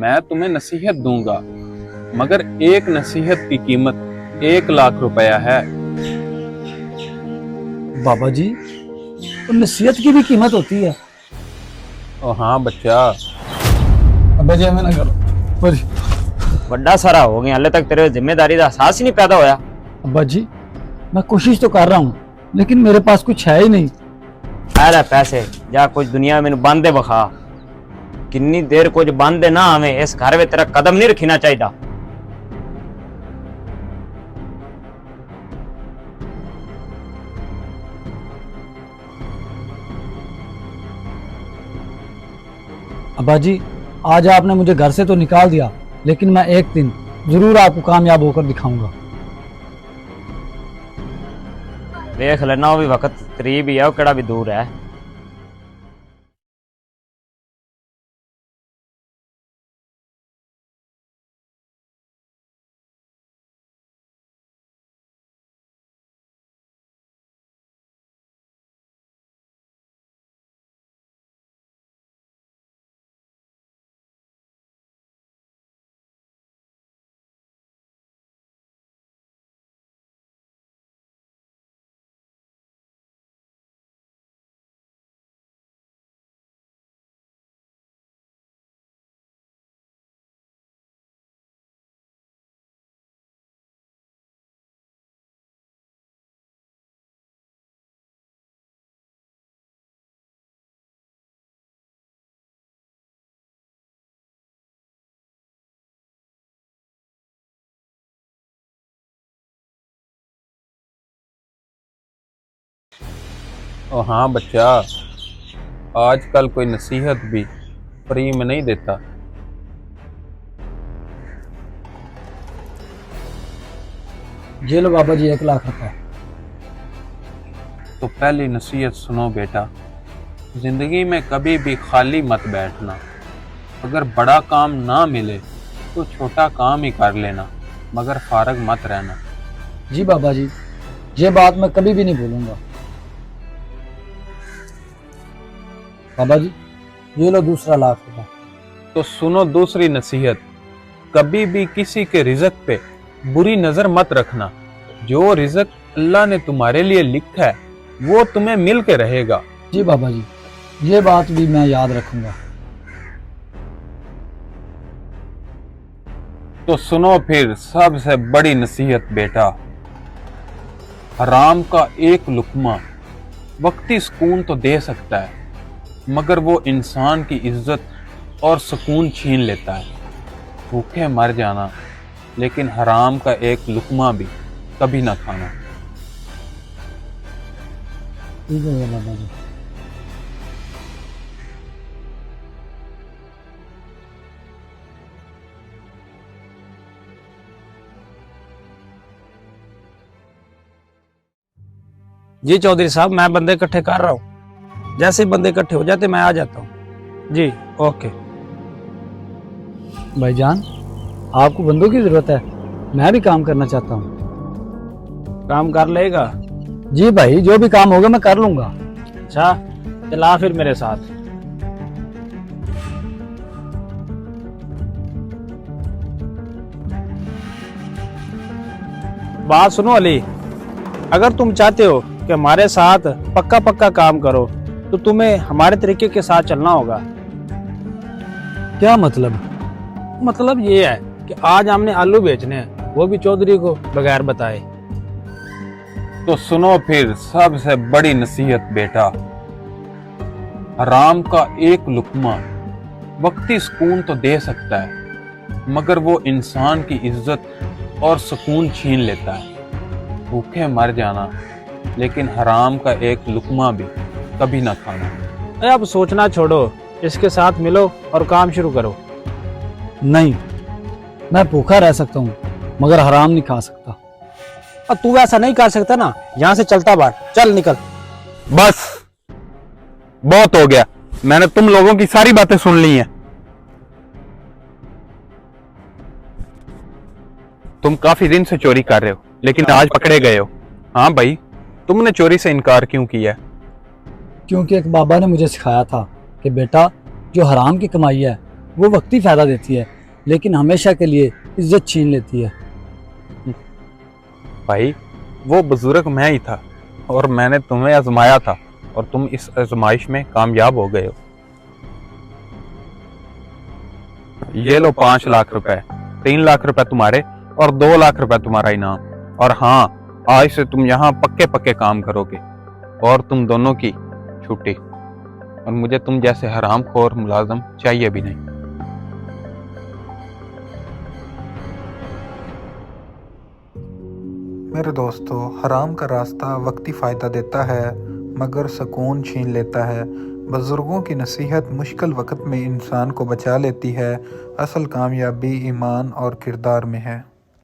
मैं तुम्हें नसीहत दूंगा, मगर एक नसीहत की कीमत 1 लाख रुपया है। बाबा जी, तो नसीहत की भी कीमत होती है। ओ हाँ बच्चा। अब्बा जी, हमें ना करो। अब्बा जी, बड़ा सारा हो गया, हाले तक तेरे जिम्मेदारी का एहसास ही नहीं पैदा होया। अब्बा जी, मैं कोशिश तो कर रहा हूँ, लेकिन मेरे पास कुछ है ही नहीं। अरे पैसे जा कुछ दुनिया में बंदे बखा, किन्नी देर कुछ बंदे ना हमें इस घर में तेरा कदम नहीं रखना चाहिए। अब्बा जी, आज आपने मुझे घर से तो निकाल दिया, लेकिन मैं एक दिन जरूर आपको कामयाब होकर दिखाऊंगा। देख लेना, वो भी वक्त करीब ही है, वो केड़ा भी दूर है। ओ हाँ बच्चा, आजकल कोई नसीहत भी फ्री में नहीं देता। ये लो बाबा जी, 1 लाख रुपए। तो पहली नसीहत सुनो बेटा, जिंदगी में कभी भी खाली मत बैठना। अगर बड़ा काम ना मिले तो छोटा काम ही कर लेना, मगर फारग मत रहना। जी बाबा जी, ये बात मैं कभी भी नहीं भूलूंगा। बाबा जी, ये लो दूसरा लाख रुपए। तो सुनो दूसरी नसीहत, कभी भी किसी के रिज़्क पे बुरी नजर मत रखना। जो रिज़्क अल्लाह ने तुम्हारे लिए लिखा है वो तुम्हें मिल के रहेगा। जी बाबा जी, ये बात भी मैं याद रखूंगा। तो सुनो फिर सबसे बड़ी नसीहत बेटा, हराम का एक लुकमा वक्ती सुकून तो दे सकता है, मगर वो इंसान की इज्जत और सुकून छीन लेता है। भूखे मर जाना, लेकिन हराम का एक लुकमा भी कभी ना खाना। ठीक है बाबा जी। जी चौधरी साहब, मैं बंदे इकट्ठे कर रहा हूँ, जैसे ही बंदे इकट्ठे हो जाते मैं आ जाता हूँ। जी ओके। भाईजान, आपको बंदों की जरूरत है, मैं भी काम करना चाहता हूँ। काम कर लेगा? जी भाई, जो भी काम होगा मैं कर लूंगा। अच्छा चला फिर मेरे साथ। बात सुनो अली, अगर तुम चाहते हो कि हमारे साथ पक्का पक्का काम करो तो तुम्हें हमारे तरीके के साथ चलना होगा। क्या मतलब? मतलब ये है कि आज हमने आलू बेचने हैं, वो भी चौधरी को बगैर बताए। तो सुनो फिर सबसे बड़ी नसीहत बेटा, हराम का एक लुकमा वक्ती सुकून तो दे सकता है, मगर वो इंसान की इज्जत और सुकून छीन लेता है। भूखे मर जाना, लेकिन हराम का एक लुकमा भी कभी ना खाना। अरे अब सोचना छोड़ो, इसके साथ मिलो और काम शुरू करो। नहीं, मैं भूखा रह सकता हूँ, मगर हराम नहीं खा सकता। अब तू ऐसा नहीं कर सकता ना, यहाँ से चलता बाहर, चल निकल। बस बहुत हो गया, मैंने तुम लोगों की सारी बातें सुन ली हैं। तुम काफी दिन से चोरी कर रहे हो, लेकिन आज पकड़े गए हो। हाँ भाई, तुमने चोरी से इनकार क्यों किया? क्योंकि एक बाबा ने मुझे सिखाया था कि बेटा, जो हराम की कमाई है वो वक्ती फ़ायदा देती है, लेकिन हमेशा के लिए इज्जत छीन लेती है। भाई, वो बुजुर्ग मैं ही था और मैंने तुम्हें आजमाया था और तुम इस आजमाइश में कामयाब हो गए हो। ये लो 5 लाख रुपए, 3 लाख रुपए तुम्हारे और 2 लाख रुपए तुम्हारा इनाम। और हाँ, आज से तुम यहाँ पक्के पक्के काम करोगे और तुम दोनों की छुट्टी। और मुझे तुम जैसे हरामखोर मुलाजम चाहिए भी नहीं। मेरे दोस्तों, हराम का रास्ता वक्ती फ़ायदा देता है मगर सुकून छीन लेता है। बुज़ुर्गों की नसीहत मुश्किल वक़्त में इंसान को बचा लेती है। असल कामयाबी ईमान और किरदार में है।